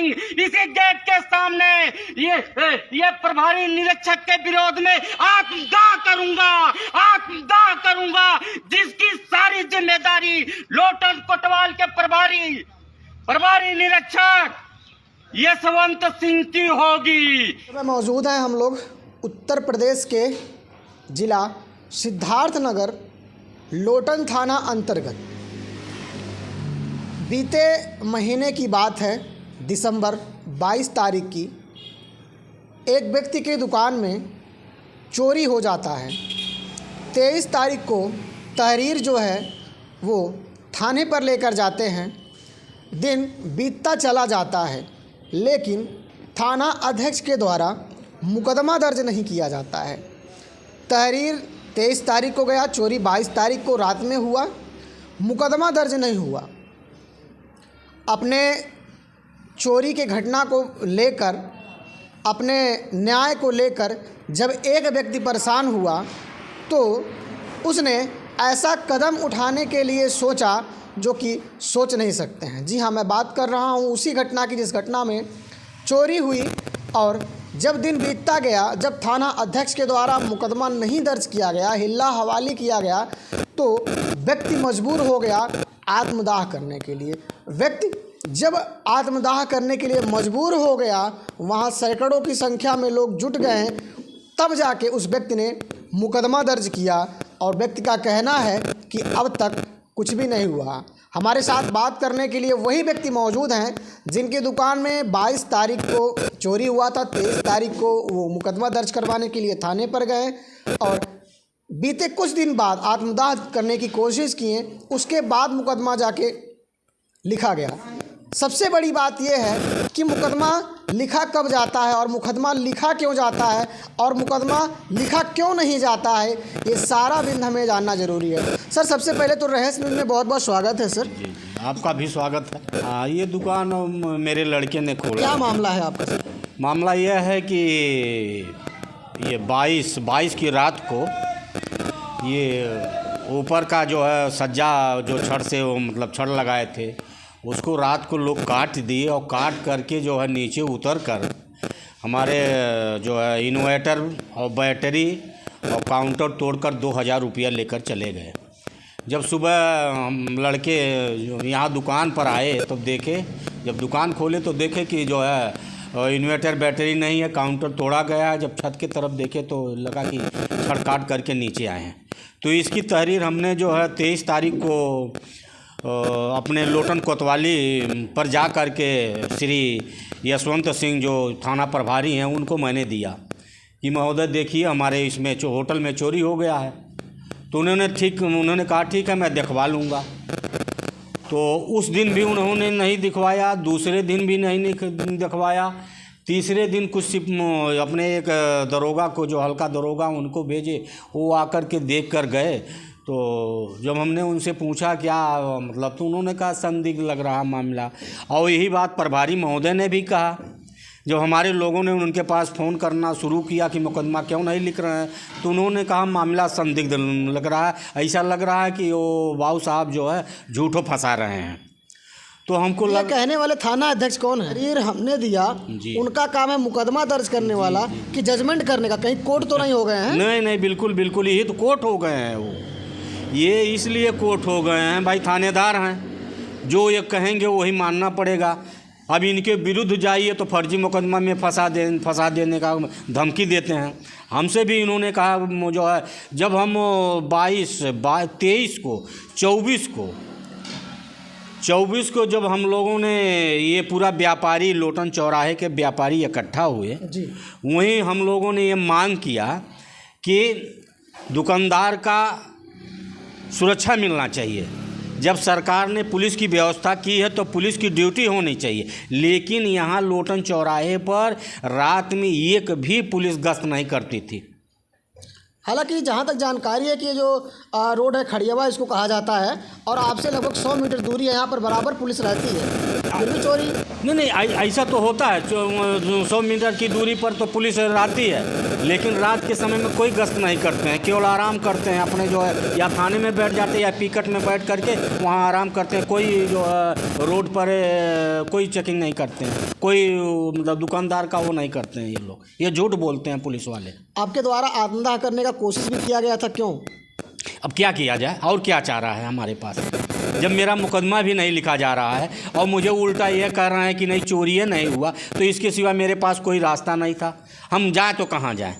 सिंह इसी गेट के सामने ये प्रभारी निरीक्षक के विरोध में आत्मदाह करूंगा, जिसकी सारी जिम्मेदारी लोटन कोतवाल के प्रभारी निरीक्षक यशवंत सिंह की होगी। मौजूद हैं हम लोग उत्तर प्रदेश के जिला सिद्धार्थनगर लोटन थाना अंतर्गत। बीते महीने की बात है, दिसंबर 22 तारीख की। एक व्यक्ति की दुकान में चोरी हो जाता है। 23 तारीख को तहरीर जो है वो थाने पर लेकर जाते हैं। दिन बीतता चला जाता है, लेकिन थाना अध्यक्ष के द्वारा मुकदमा दर्ज नहीं किया जाता है। तहरीर 23 तारीख को गया, चोरी 22 तारीख को रात में हुआ, मुकदमा दर्ज नहीं हुआ। अपने चोरी के घटना को लेकर, अपने न्याय को लेकर जब एक व्यक्ति परेशान हुआ तो उसने ऐसा कदम उठाने के लिए सोचा जो कि सोच नहीं सकते हैं। जी हाँ, मैं बात कर रहा हूँ उसी घटना की जिस घटना में चोरी हुई और जब दिन बीतता गया, जब थाना अध्यक्ष के द्वारा मुकदमा नहीं दर्ज किया गया, हिल्ला हवाली किया गया, तो व्यक्ति मजबूर हो गया आत्मदाह करने के लिए। व्यक्ति जब आत्मदाह करने के लिए मजबूर हो गया, वहाँ सैकड़ों की संख्या में लोग जुट गए, तब जाके उस व्यक्ति ने मुकदमा दर्ज किया और व्यक्ति का कहना है कि अब तक कुछ भी नहीं हुआ। हमारे साथ बात करने के लिए वही व्यक्ति मौजूद हैं जिनकी दुकान में 22 तारीख को चोरी हुआ था। 23 तारीख को वो मुकदमा दर्ज करवाने के लिए थाने पर गए और बीते कुछ दिन बाद आत्मदाह करने की कोशिश किए। उसके बाद मुकदमा जाके लिखा गया। सबसे बड़ी बात यह है कि मुकदमा लिखा कब जाता है और मुकदमा लिखा क्यों जाता है और मुकदमा लिखा क्यों नहीं जाता है, ये सारा बिंद हमें जानना जरूरी है। सर, सबसे पहले तो रहस्य न्यूज़ में बहुत बहुत स्वागत है सर। जी, आपका भी स्वागत है। ये दुकान मेरे लड़के ने खोला। क्या मामला है आपका सर? मामला यह है कि ये 22 की रात को ये ऊपर का जो है सज्जा जो छड़ से वो मतलब छड़ लगाए थे, उसको रात को लोग काट दिए और काट करके जो है नीचे उतर कर हमारे जो है इन्वर्टर और बैटरी और काउंटर तोड़कर 2000 रुपया लेकर चले गए। जब सुबह हम लड़के यहाँ दुकान पर आए तो देखे, जब दुकान खोले तो देखे कि जो है इन्वर्टर बैटरी नहीं है, काउंटर तोड़ा गया है। जब छत की तरफ देखे तो लगा कि छड़ काट करके नीचे आए हैं। तो इसकी तहरीर हमने जो है 23 तारीख को अपने लोटन कोतवाली पर जा कर के श्री यशवंत सिंह जो थाना प्रभारी हैं उनको मैंने दिया कि महोदय देखिए हमारे इसमें होटल में चोरी हो गया है। तो उन्होंने कहा ठीक है, मैं दिखवा लूँगा। तो उस दिन भी उन्होंने नहीं दिखवाया, दूसरे दिन भी नहीं दिखवाया, तीसरे दिन कुछ अपने एक दरोगा को, जो हल्का दरोगा, उनको भेजे, वो आकर के देख कर गए। तो जब हमने उनसे पूछा क्या मतलब, तो उन्होंने कहा संदिग्ध लग रहा मामला। और यही बात प्रभारी महोदय ने भी कहा। जब हमारे लोगों ने उनके पास फ़ोन करना शुरू किया कि मुकदमा क्यों नहीं लिख रहे हैं, तो उन्होंने कहा मामला संदिग्ध लग रहा है, ऐसा लग रहा है कि वो बाबू साहब जो है झूठो फंसा रहे हैं। तो हमको कहने वाले थाना अध्यक्ष कौन है? तहरीर हमने दिया, उनका काम है मुकदमा दर्ज करने वाला कि जजमेंट करने का। कहीं कोर्ट तो नहीं हो गए हैं? नहीं, बिल्कुल यही तो कोर्ट हो गए हैं। वो ये इसलिए कोर्ट हो गए हैं भाई, थानेदार हैं, जो ये कहेंगे वही मानना पड़ेगा। अब इनके विरुद्ध जाइए तो फर्जी मुकदमा में फंसा देने का धमकी देते हैं। हमसे भी इन्होंने कहा जो है, जब हम 23 को 24 को जब हम लोगों ने ये पूरा व्यापारी लोटन चौराहे के व्यापारी इकट्ठा हुए, वहीं हम लोगों ने ये मांग किया कि दुकानदार का सुरक्षा मिलना चाहिए। जब सरकार ने पुलिस की व्यवस्था की है तो पुलिस की ड्यूटी होनी चाहिए, लेकिन यहाँ लोटन चौराहे पर रात में एक भी पुलिस गश्त नहीं करती थी। हालांकि जहाँ तक जानकारी है कि ये जो रोड है खड़ियावा इसको कहा जाता है और आपसे लगभग 100 मीटर दूरी है, यहाँ पर बराबर पुलिस रहती है, फिर भी चोरी? नहीं, ऐसा तो होता है। 100 मीटर की दूरी पर तो पुलिस रहती है, लेकिन रात के समय में कोई गश्त नहीं करते हैं, केवल आराम करते हैं अपने जो है, या थाने में बैठ जाते हैं या पिकट में बैठ करके वहाँ आराम करते हैं। कोई जो है रोड पर कोई चेकिंग नहीं करते हैं, कोई मतलब दुकानदार का वो नहीं करते हैं ये लोग। ये झूठ बोलते हैं पुलिस वाले। आपके द्वारा आत्मदाह करने का कोशिश भी किया गया था, क्यों? अब क्या किया जाए, और क्या चाह रहा है हमारे पास, जब मेरा मुकदमा भी नहीं लिखा जा रहा है और मुझे उल्टा ये कह रहे हैं कि नहीं चोरी है नहीं हुआ, तो इसके सिवा मेरे पास कोई रास्ता नहीं था। हम जाएं तो कहाँ जाएं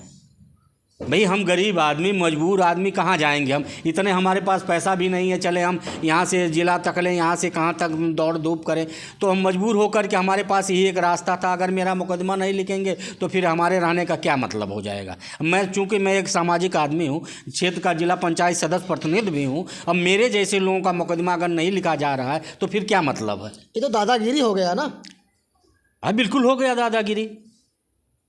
भाई? हम गरीब आदमी, मजबूर आदमी, कहाँ जाएंगे हम? इतने हमारे पास पैसा भी नहीं है चले हम यहाँ से जिला तक लें, यहाँ से कहाँ तक दौड़ धूप करें। तो हम मजबूर होकर के हमारे पास यही एक रास्ता था, अगर मेरा मुकदमा नहीं लिखेंगे तो फिर हमारे रहने का क्या मतलब हो जाएगा। चूँकि मैं एक सामाजिक आदमी हूँ, क्षेत्र का जिला पंचायत सदस्य प्रतिनिधि भी हूँ, अब मेरे जैसे लोगों का मुकदमा अगर नहीं लिखा जा रहा है तो फिर क्या मतलब है? ये तो दादागिरी हो गया ना? हाँ, बिल्कुल हो गया दादागिरी।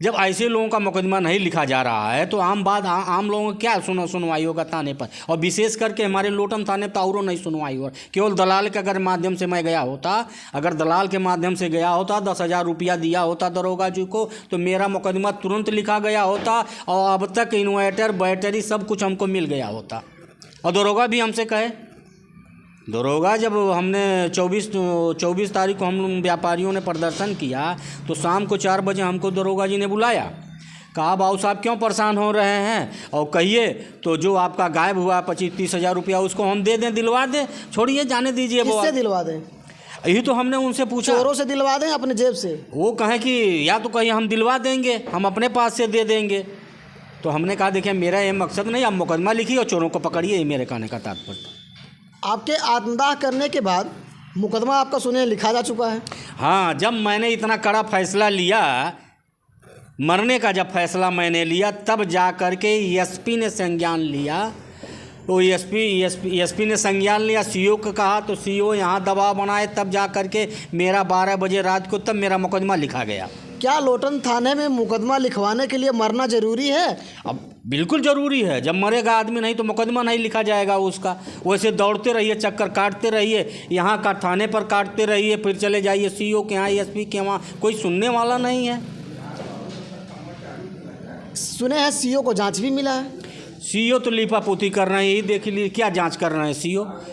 जब ऐसे लोगों का मुकदमा नहीं लिखा जा रहा है तो आम लोगों को क्या सुनवाई होगा थाने पर, और विशेष करके हमारे लोटन थाने पर और नहीं सुनवाई होगा। केवल दलाल के अगर माध्यम से मैं गया होता, अगर दलाल के माध्यम से गया होता, 10,000 रुपया दिया होता दरोगा जी को, तो मेरा मुकदमा तुरंत लिखा गया होता और अब तक इन्वर्टर बैटरी सब कुछ हमको मिल गया होता। और दरोगा भी हमसे कहे, दरोगा जब हमने 24 तारीख को हम व्यापारियों ने प्रदर्शन किया तो शाम को 4 बजे हमको दरोगा जी ने बुलाया, कहा बाबू साहब क्यों परेशान हो रहे हैं, और कहिए तो जो आपका गायब हुआ 25-30 हज़ार रुपया उसको हम दे दें, दिलवा दें, छोड़िए जाने दीजिए। वो किससे दिलवा दें? यही तो हमने उनसे पूछा। चोरों से दिलवा दें, अपने जेब से? वो कहें कि या तो कहिए हम दिलवा देंगे, हम अपने पास से दे देंगे। तो हमने कहा देखिए मेरा ये मकसद नहीं, आप मुकदमा लिखिए और चोरों को पकड़िए, ये मेरे कहने का तात्पर्य। आपके आत्मदाह करने के बाद मुकदमा आपका सुने लिखा जा चुका है? हाँ, जब मैंने इतना कड़ा फैसला लिया, मरने का जब फैसला मैंने लिया, तब जा कर के एसपी ने संज्ञान लिया। तो एसपी ने संज्ञान लिया, सीओ को कहा तो सीओ यहाँ दबाव बनाए, तब जा कर के मेरा 12 बजे रात को तब मेरा मुकदमा लिखा गया। क्या लोटन थाने में मुकदमा लिखवाने के लिए मरना जरूरी है? अब बिल्कुल ज़रूरी है, जब मरेगा आदमी नहीं तो मुकदमा नहीं लिखा जाएगा उसका। वैसे दौड़ते रहिए, चक्कर काटते रहिए, यहाँ का थाने पर काटते रहिए, फिर चले जाइए सीओ के यहाँ, एसपी के वहाँ, कोई सुनने वाला नहीं है। सुने हैं सीओ को जांच भी मिला है? सीओ तो लिपापोती कर रहे हैं, यही देख लीजिए क्या जांच कर रहे हैं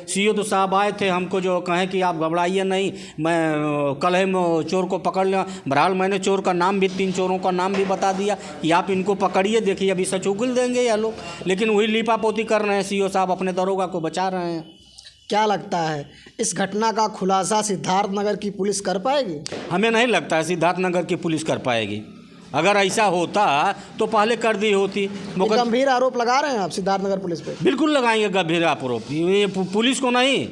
सीओ तो साहब आए थे हमको जो कहें कि आप घबराइए नहीं, मैं कल ही चोर को पकड़ लिया। बहरहाल मैंने चोर का नाम भी, 3 चोरों का नाम भी बता दिया कि आप इनको पकड़िए, देखिए अभी सच उगल देंगे ये लोग, लेकिन वही लिपापोती कर रहे हैं। सीओ साहब अपने दरोगा को बचा रहे हैं। क्या लगता है इस घटना का खुलासा सिद्धार्थनगर की पुलिस कर पाएगी? हमें नहीं लगता है सिद्धार्थनगर की पुलिस कर पाएगी। अगर ऐसा होता तो पहले कर दी होती। गंभीर आरोप लगा रहे हैं आप सिद्धार्थनगर पुलिस पे? बिल्कुल लगाएंगे गंभीर आरोप, ये पुलिस को नहीं,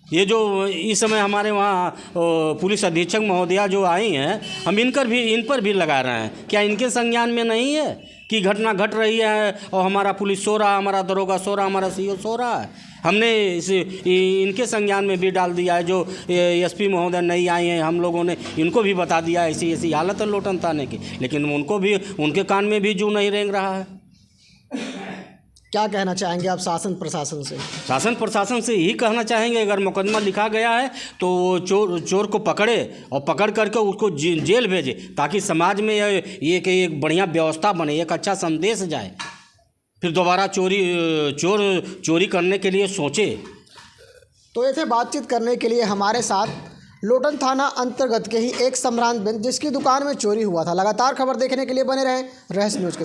ये जो इस समय हमारे वहाँ पुलिस अधीक्षक महोदया जो आई हैं, हम इन पर भी लगा रहे हैं। क्या इनके संज्ञान में नहीं है कि घटना घट रही है और हमारा पुलिस सो रहा, हमारा दरोगा सो रहा, हमारा सीओ सो रहा है? हमने इनके संज्ञान में भी डाल दिया है। जो एसपी महोदय नहीं आए हैं, हम लोगों ने इनको भी बता दिया ऐसी ऐसी हालत है लोटन थाने की, लेकिन उनके कान में भी जू नहीं रेंग रहा है। क्या कहना चाहेंगे आप शासन प्रशासन से? शासन प्रशासन से यही कहना चाहेंगे, अगर मुकदमा लिखा गया है तो चोर को पकड़े और पकड़ करके उसको जेल भेजे, ताकि समाज में एक बढ़िया व्यवस्था बने, एक अच्छा संदेश जाए, फिर दोबारा चोरी करने के लिए सोचे। तो ऐसे बातचीत करने के लिए हमारे साथ लोटन थाना अंतर्गत के ही एक सम्रांत बिंद, जिसकी दुकान में चोरी हुआ था। लगातार खबर देखने के लिए बने रहें रहस्य न्यूज़ के साथ।